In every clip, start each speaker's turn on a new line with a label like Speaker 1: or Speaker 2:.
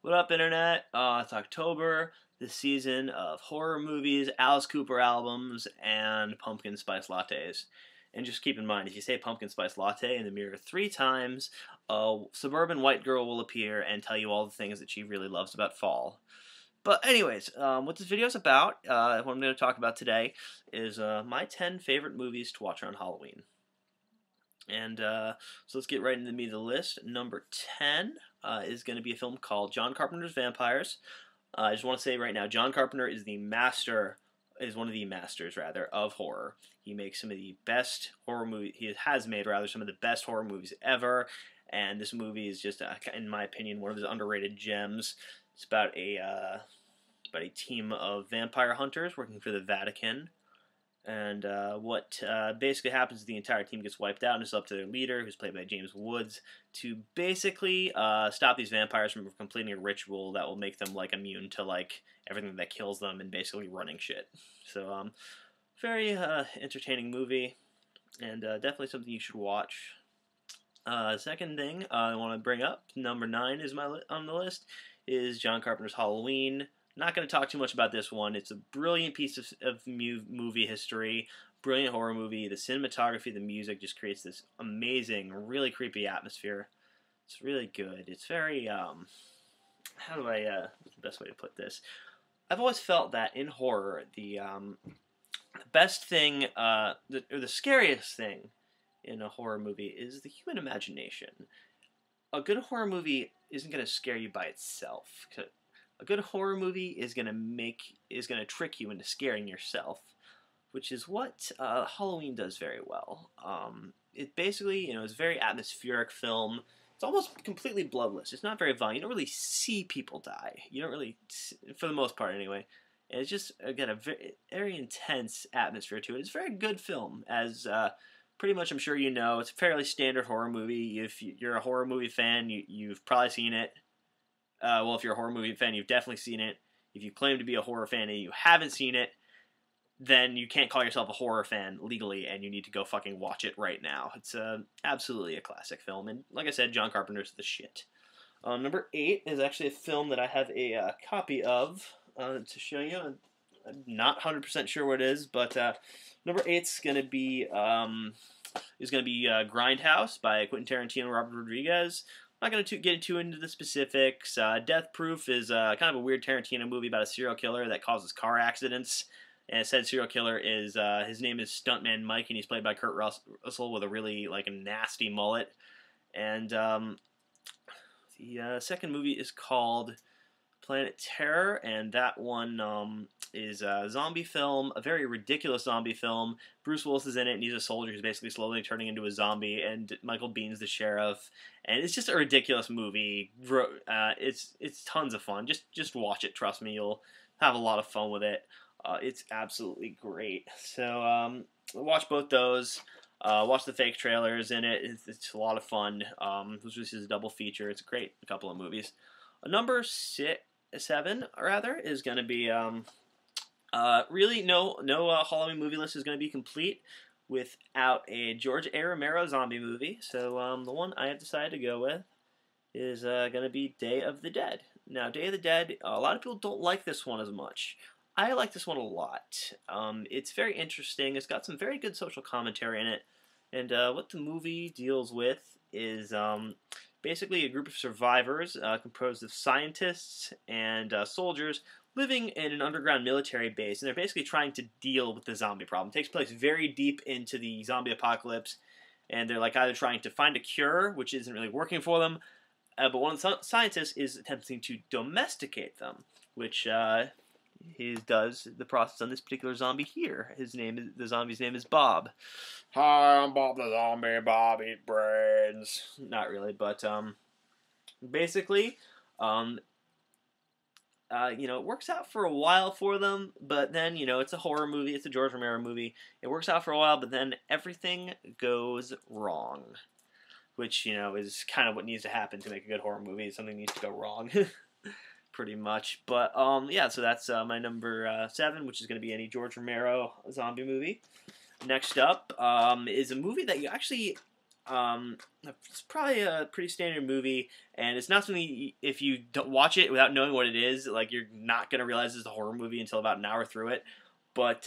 Speaker 1: What up, Internet? It's October, the season of horror movies, Alice Cooper albums, and pumpkin spice lattes. And just keep in mind, if you say pumpkin spice latte in the mirror 3 times, a suburban white girl will appear and tell you all the things that she really loves about fall. But anyways, what this video is about, what I'm going to talk about today, is my 10 favorite movies to watch around Halloween. And so let's get right into the meat of the list. Number 10 is going to be a film called John Carpenter's Vampires. I just want to say right now, John Carpenter is one of the masters of horror. He makes some of the best horror movies. He has made some of the best horror movies ever. And this movie is just, in my opinion, one of his underrated gems. It's about a team of vampire hunters working for the Vatican. And what basically happens is the entire team gets wiped out, and it's up to their leader, who's played by James Woods, to basically stop these vampires from completing a ritual that will make them immune to everything that kills them and basically running shit. So very entertaining movie, and definitely something you should watch. Second thing I want to bring up, number 9 is on the list, is John Carpenter's Halloween. Not going to talk too much about this one. It's a brilliant piece of movie history, brilliant horror movie. The cinematography, the music just creates this amazing, really creepy atmosphere. It's really good. It's very, what's the best way to put this? I've always felt that in horror, the best thing, or the scariest thing in a horror movie is the human imagination. A good horror movie isn't going to scare you by itself. A good horror movie is gonna trick you into scaring yourself, which is what Halloween does very well. It basically, it's a very atmospheric film. It's almost completely bloodless. It's not very violent. You don't really see people die. You don't really, for the most part anyway. And it's just, again, a very, very intense atmosphere to it. It's a very good film, as pretty much I'm sure you know. It's a fairly standard horror movie. If you're a horror movie fan, you've probably seen it. Well, if you're a horror movie fan, you've definitely seen it. If you claim to be a horror fan and you haven't seen it, then you can't call yourself a horror fan legally, and you need to go fucking watch it right now. It's absolutely a classic film, and like I said, John Carpenter's the shit. Number 8 is actually a film that I have a copy of to show you. I'm not 100% sure what it is, but number 8's going to be Grindhouse by Quentin Tarantino and Robert Rodriguez. I'm not going to get too into the specifics. Death Proof is kind of a weird Tarantino movie about a serial killer that causes car accidents. And said serial killer is, his name is Stuntman Mike, and he's played by Kurt Russell with a really, a nasty mullet. And the second movie is called Planet Terror, and that one is a zombie film, a very ridiculous zombie film. Bruce Willis is in it, and he's a soldier who's basically slowly turning into a zombie, and Michael Biehn's the sheriff. And it's just a ridiculous movie. It's tons of fun. Just watch it. Trust me, you'll have a lot of fun with it. It's absolutely great. So watch both those. Watch the fake trailers in it. It's a lot of fun. This is a double feature. It's a great couple of movies. Number 7 is going to be really no Halloween movie list is going to be complete without a George A. Romero zombie movie. So the one I have decided to go with is going to be Day of the Dead. Now, Day of the Dead, a lot of people don't like this one as much. I like this one a lot. It's very interesting. It's got some very good social commentary in it. And what the movie deals with is basically a group of survivors composed of scientists and soldiers living in an underground military base, and they're basically trying to deal with the zombie problem. It takes place very deep into the zombie apocalypse, and they're either trying to find a cure, which isn't really working for them, but one of the scientists is attempting to domesticate them, which he does the process on this particular zombie here. The zombie's name is Bob. Hi, I'm Bob the zombie. Bob eat brains. Not really, but basically, it works out for a while for them, but then, it's a horror movie, it's a George Romero movie. It works out for a while, but then everything goes wrong, which, is kind of what needs to happen to make a good horror movie. Something needs to go wrong, pretty much. But, yeah, so that's my number 7, which is going to be any George Romero zombie movie. Next up is a movie that you actually It's probably a pretty standard movie, and it's not something, if you don't watch it without knowing what it is, like, you're not gonna realize it's a horror movie until about an hour through it. But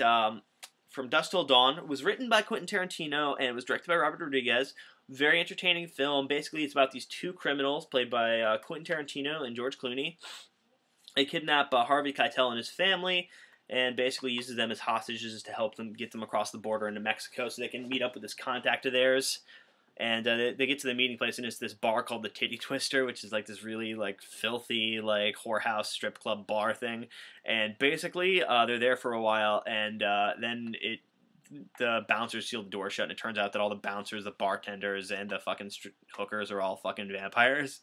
Speaker 1: From Dusk Till Dawn was written by Quentin Tarantino and it was directed by Robert Rodriguez. Very entertaining film. Basically, it's about these two criminals played by Quentin Tarantino and George Clooney. They kidnap Harvey Keitel and his family, and basically uses them as hostages to help them get them across the border into Mexico so they can meet up with this contact of theirs. And they get to the meeting place, and it's this bar called the Titty Twister, which is like this really like filthy like whorehouse strip club bar thing. And basically, they're there for a while, and then the bouncers seal the door shut, and it turns out that all the bouncers, the bartenders, and the fucking hookers are all fucking vampires.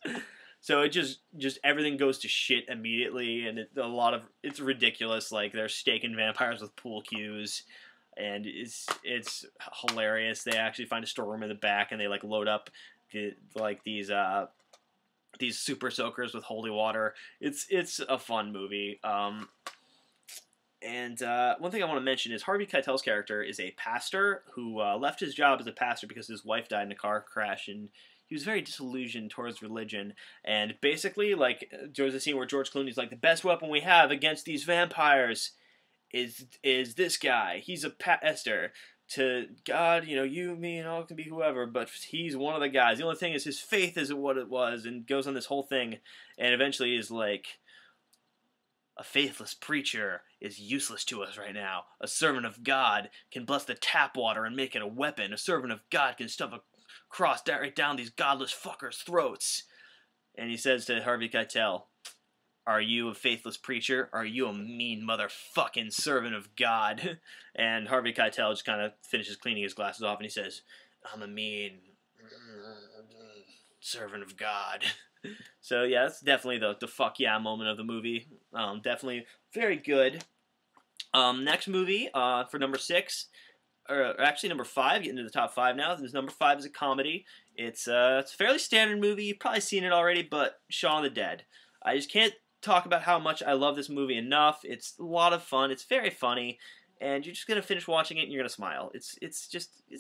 Speaker 1: So it just everything goes to shit immediately, and it's ridiculous. Like, they're staking vampires with pool cues, and it's hilarious. They actually find a storeroom in the back, and they like load up these super soakers with holy water. It's a fun movie. And one thing I want to mention is Harvey Keitel's character is a pastor who left his job as a pastor because his wife died in a car crash, and he was very disillusioned towards religion. And basically, like, there was a scene where George Clooney's like, the best weapon we have against these vampires is this guy. He's a pastor. To God, you, me, and all can be whoever, but he's one of the guys. The only thing is his faith isn't what it was, and goes on this whole thing, and eventually is like, a faithless preacher is useless to us right now. A servant of God can bless the tap water and make it a weapon. A servant of God can stuff a cross right down these godless fuckers' throats. And he says to Harvey Keitel, are you a faithless preacher? Or are you a mean motherfucking servant of God? And Harvey Keitel just kind of finishes cleaning his glasses off, and he says, I'm a mean servant of God. So yeah, that's definitely the fuck yeah moment of the movie. Definitely very good. Next movie for number 6, or actually number 5, getting to the top 5 now. This number 5 is a comedy. It's a fairly standard movie. You've probably seen it already, but Shaun of the Dead. I just can't talk about how much I love this movie enough. It's a lot of fun. It's very funny, and you're just gonna finish watching it and you're gonna smile. It's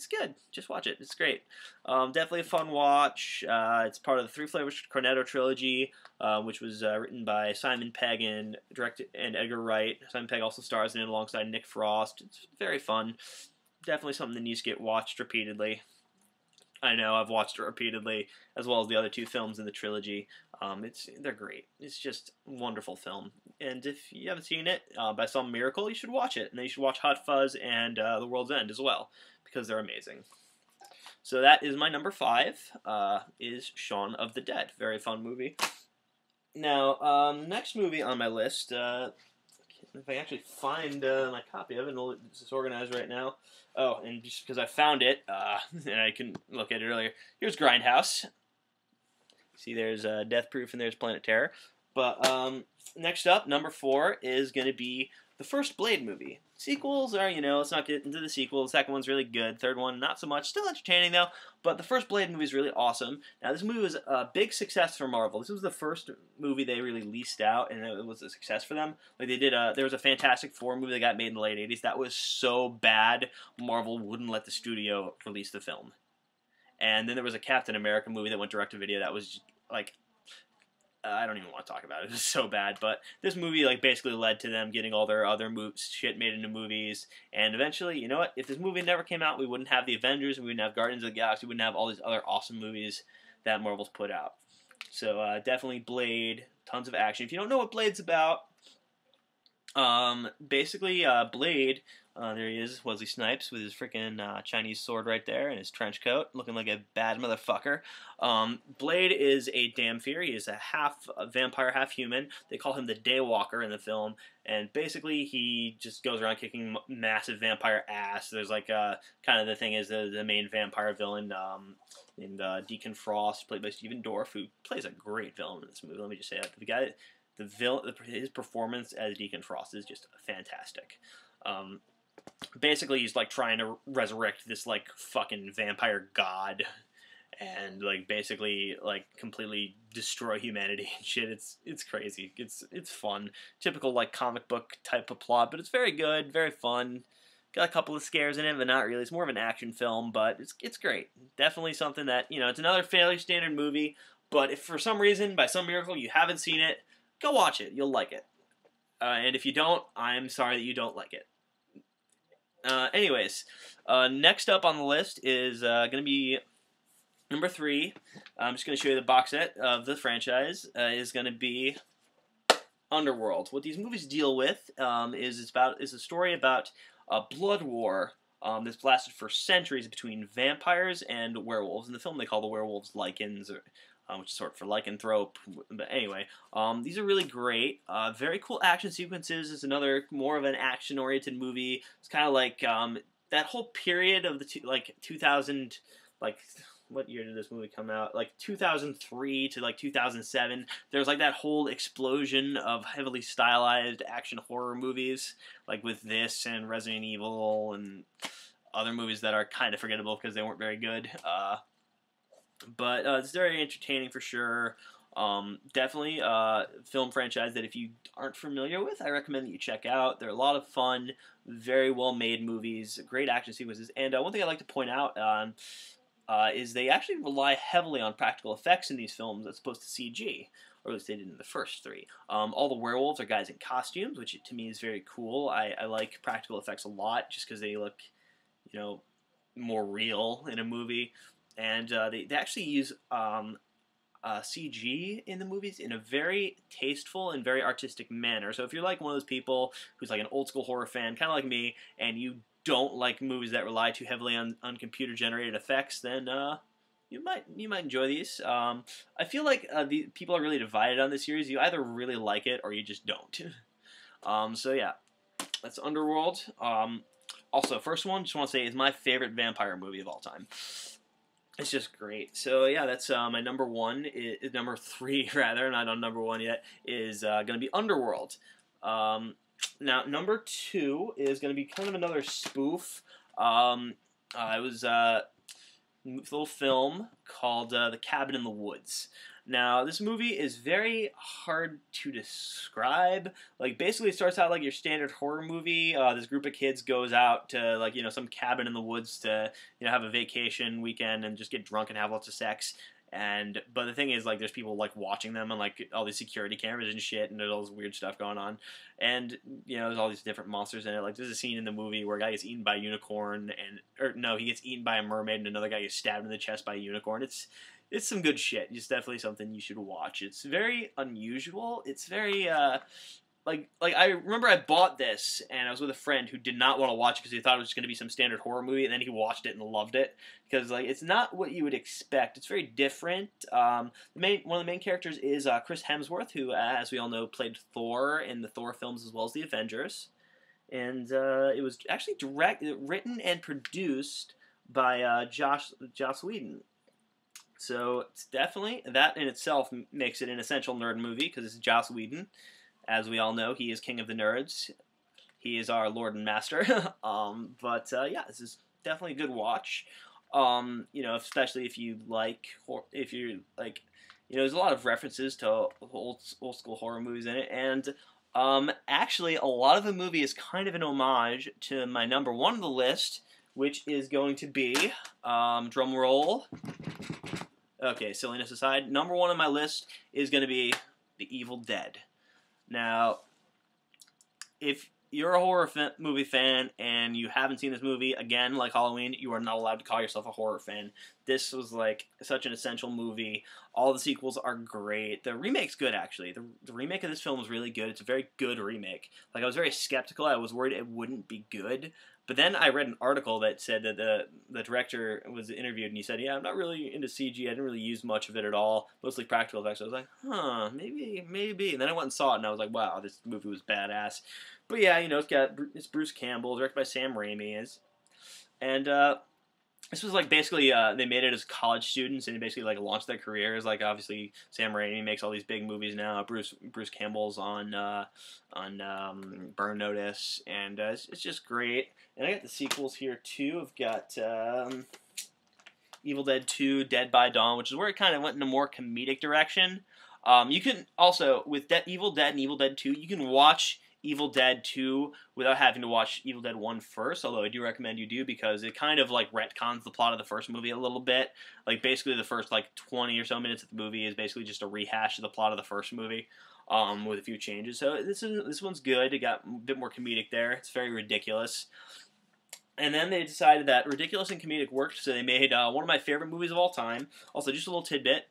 Speaker 1: good. Just watch it. It's great. Definitely a fun watch. It's part of the Three Flavors Cornetto trilogy, which was written by Simon Pegg and directed and Edgar Wright. Simon Pegg also stars in it alongside Nick Frost. It's very fun. Definitely something that needs to get watched repeatedly. I know, I've watched it repeatedly, as well as the other 2 films in the trilogy. They're great. It's just a wonderful film. And if you haven't seen it, by some miracle, you should watch it. And then you should watch Hot Fuzz and The World's End as well, because they're amazing. So that is my number 5, is Shaun of the Dead. Very fun movie. Now, next movie on my list, if I actually find my copy of it, it's disorganized right now. Oh, and just because I found it, and I couldn't look at it earlier, here's Grindhouse. See, there's Death Proof and there's Planet Terror. But next up, number 4 is going to be the first Blade movie. Sequels are, let's not get into the sequel. The second one's really good. Third one, not so much. Still entertaining, though. But the first Blade movie is really awesome. Now, this movie was a big success for Marvel. This was the first movie they really leased out, and it was a success for them. Like, they did there was a Fantastic Four movie that got made in the late 80s. That was so bad, Marvel wouldn't let the studio release the film. And then there was a Captain America movie that went direct-to-video that was, like, I don't even want to talk about it. It was so bad. But this movie, like, basically led to them getting all their other shit made into movies. And eventually, you know what? If this movie never came out, we wouldn't have the Avengers, and we wouldn't have Guardians of the Galaxy, we wouldn't have all these other awesome movies that Marvel's put out. So, definitely Blade. Tons of action. If you don't know what Blade's about, basically, Blade, there he is, Wesley Snipes, with his freaking Chinese sword right there and his trench coat, looking like a bad motherfucker. Blade is a Dhampir. He is a half vampire, half human. They call him the Daywalker in the film, and basically he just goes around kicking massive vampire ass. There's like, kind of the thing is the main vampire villain, named Deacon Frost, played by Stephen Dorff, who plays a great villain in this movie. Let me just say that. The guy, his performance as Deacon Frost is just fantastic. Basically, he's like trying to resurrect this like fucking vampire god, and like basically like completely destroy humanity and shit. It's crazy. It's fun. Typical like comic book type of plot, but it's very good, very fun. Got a couple of scares in it, but not really. It's more of an action film, but it's great. Definitely something that, it's another fairly standard movie, but if for some reason, by some miracle, you haven't seen it, go watch it. You'll like it. And if you don't, I'm sorry that you don't like it. Anyways, next up on the list is going to be number 3. I'm just going to show you the box set of the franchise. Is going to be Underworld. What these movies deal with is a story about a blood war that's lasted for centuries between vampires and werewolves. In the film, they call the werewolves lycans, which is sort for lycanthrope. But anyway, these are really great. Very cool action sequences. It's another more of an action-oriented movie. It's kind of like that whole period of the 2000, what year did this movie come out? 2003 to 2007. There's that whole explosion of heavily stylized action horror movies, with this and Resident Evil and other movies that are kind of forgettable because they weren't very good. But it's very entertaining for sure. Definitely a film franchise that if you aren't familiar with, I recommend that you check out. They're a lot of fun, very well made movies, great action sequences. And one thing I'd like to point out is they actually rely heavily on practical effects in these films as opposed to CG, or at least they did in the first 3. All the werewolves are guys in costumes, which to me is very cool. I like practical effects a lot just because they look, more real in a movie. And they actually use CG in the movies in a very tasteful and very artistic manner. So if you're one of those people who's an old school horror fan, kind of like me, and you don't like movies that rely too heavily on computer generated effects, then you might enjoy these. I feel like the people are really divided on this series. You either really like it or you just don't. So yeah, that's Underworld. Also, first one, just want to say, is my favorite vampire movie of all time. It's just great. So yeah, that's my number 1. Is number 3 rather, not on number 1 yet. Is going to be Underworld. Now, number 2 is going to be kind of another spoof. It was a little film called The Cabin in the Woods. Now, this movie is very hard to describe. Basically, it starts out like your standard horror movie. This group of kids goes out to, some cabin in the woods to, have a vacation weekend and just get drunk and have lots of sex. But the thing is, there's people, watching them on, all these security cameras and shit, and there's all this weird stuff going on. And, there's all these different monsters in it. There's a scene in the movie where a guy gets eaten by a unicorn, he gets eaten by a mermaid, and another guy gets stabbed in the chest by a unicorn. It's some good shit. It's definitely something you should watch. It's very unusual. It's very, I remember I bought this, and I was with a friend who did not want to watch it because he thought it was just going to be some standard horror movie, and then he watched it and loved it, because, it's not what you would expect. It's very different. One of the main characters is Chris Hemsworth, who, as we all know, played Thor in the Thor films as well as the Avengers, and it was actually written and produced by Joss Whedon. So it's definitely, that in itself makes it an essential nerd movie, because it's Joss Whedon. As we all know, he is king of the nerds. He is our lord and master. Yeah, this is definitely a good watch. Especially if you there's a lot of references to old school horror movies in it, and actually a lot of the movie is kind of an homage to my number 1 on the list, which is going to be, drum roll. Okay, silliness aside, number 1 on my list is going to be The Evil Dead. Now, if you're a horror movie fan and you haven't seen this movie, again, like Halloween, you are not allowed to call yourself a horror fan. This was such an essential movie. All the sequels are great. The remake's good, actually. The remake of this film is really good. It's a very good remake. I was very skeptical. I was worried it wouldn't be good. But then I read an article that said that the director was interviewed, and he said, yeah, I'm not really into CG. I didn't really use much of it at all. Mostly practical effects. I was like, huh, maybe. And then I went and saw it, and I was like, wow, this movie was badass. But yeah, it's Bruce Campbell, directed by Sam Raimi. And this was basically they made it as college students, and they basically launched their careers. Obviously Sam Raimi makes all these big movies now. Bruce Campbell's on Burn Notice, and it's just great. And I got the sequels here too. I've got Evil Dead 2, Dead by Dawn, which is where it kind of went in a more comedic direction. You can also, with Evil Dead and Evil Dead 2, you can watch Evil Dead 2 without having to watch Evil Dead 1 first, although I do recommend you do, because it kind of like retcons the plot of the first movie a little bit. Like basically the first like 20 or so minutes of the movie is basically just a rehash of the plot of the first movie. With a few changes. So this one's good. It got a bit more comedic there. It's very ridiculous. And then they decided that ridiculous and comedic worked, so they made one of my favorite movies of all time. Also, just a little tidbit.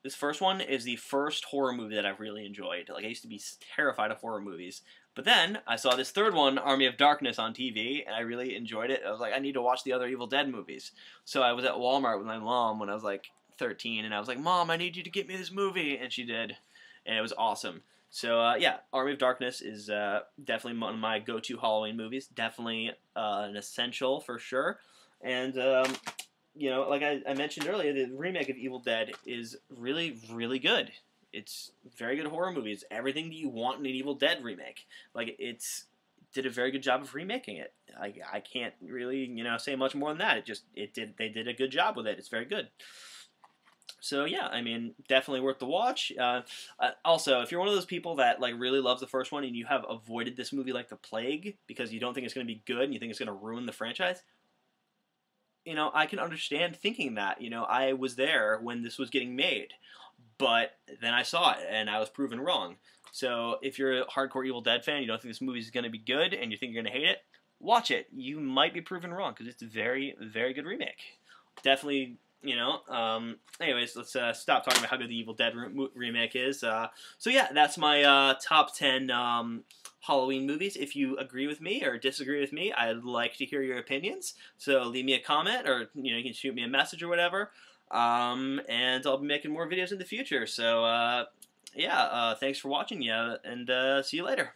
Speaker 1: This first one is the first horror movie that I've really enjoyed. Like, I used to be terrified of horror movies. But then, I saw this third one, Army of Darkness, on TV, and I really enjoyed it. I was like, I need to watch the other Evil Dead movies. So I was at Walmart with my mom when I was like 13, and I was like, Mom, I need you to get me this movie. And she did. And it was awesome. So, yeah, Army of Darkness is definitely one of my go-to Halloween movies. Definitely an essential, for sure. And, you know, like I mentioned earlier, the remake of Evil Dead is really, really good. It's very good horror movie. It's everything that you want in an Evil Dead remake. Like, did a very good job of remaking it. I can't really, you know, say much more than that. They did a good job with it. It's very good. So yeah, I mean, definitely worth the watch. Also, if you're one of those people that like really loves the first one and you have avoided this movie like the plague because you don't think it's going to be good and you think it's going to ruin the franchise, you know, I can understand thinking that. You know, I was there when this was getting made, but then I saw it and I was proven wrong. So if you're a hardcore Evil Dead fan, you don't think this movie is going to be good and you think you're going to hate it, watch it. You might be proven wrong because it's a very, very good remake. Definitely. You know, anyways, let's stop talking about how good the Evil Dead remake is. So yeah, that's my top 10 Halloween movies. If you agree with me or disagree with me, I'd like to hear your opinions. So leave me a comment, or you know, you can shoot me a message or whatever. And I'll be making more videos in the future. So yeah, thanks for watching, yeah, and see you later.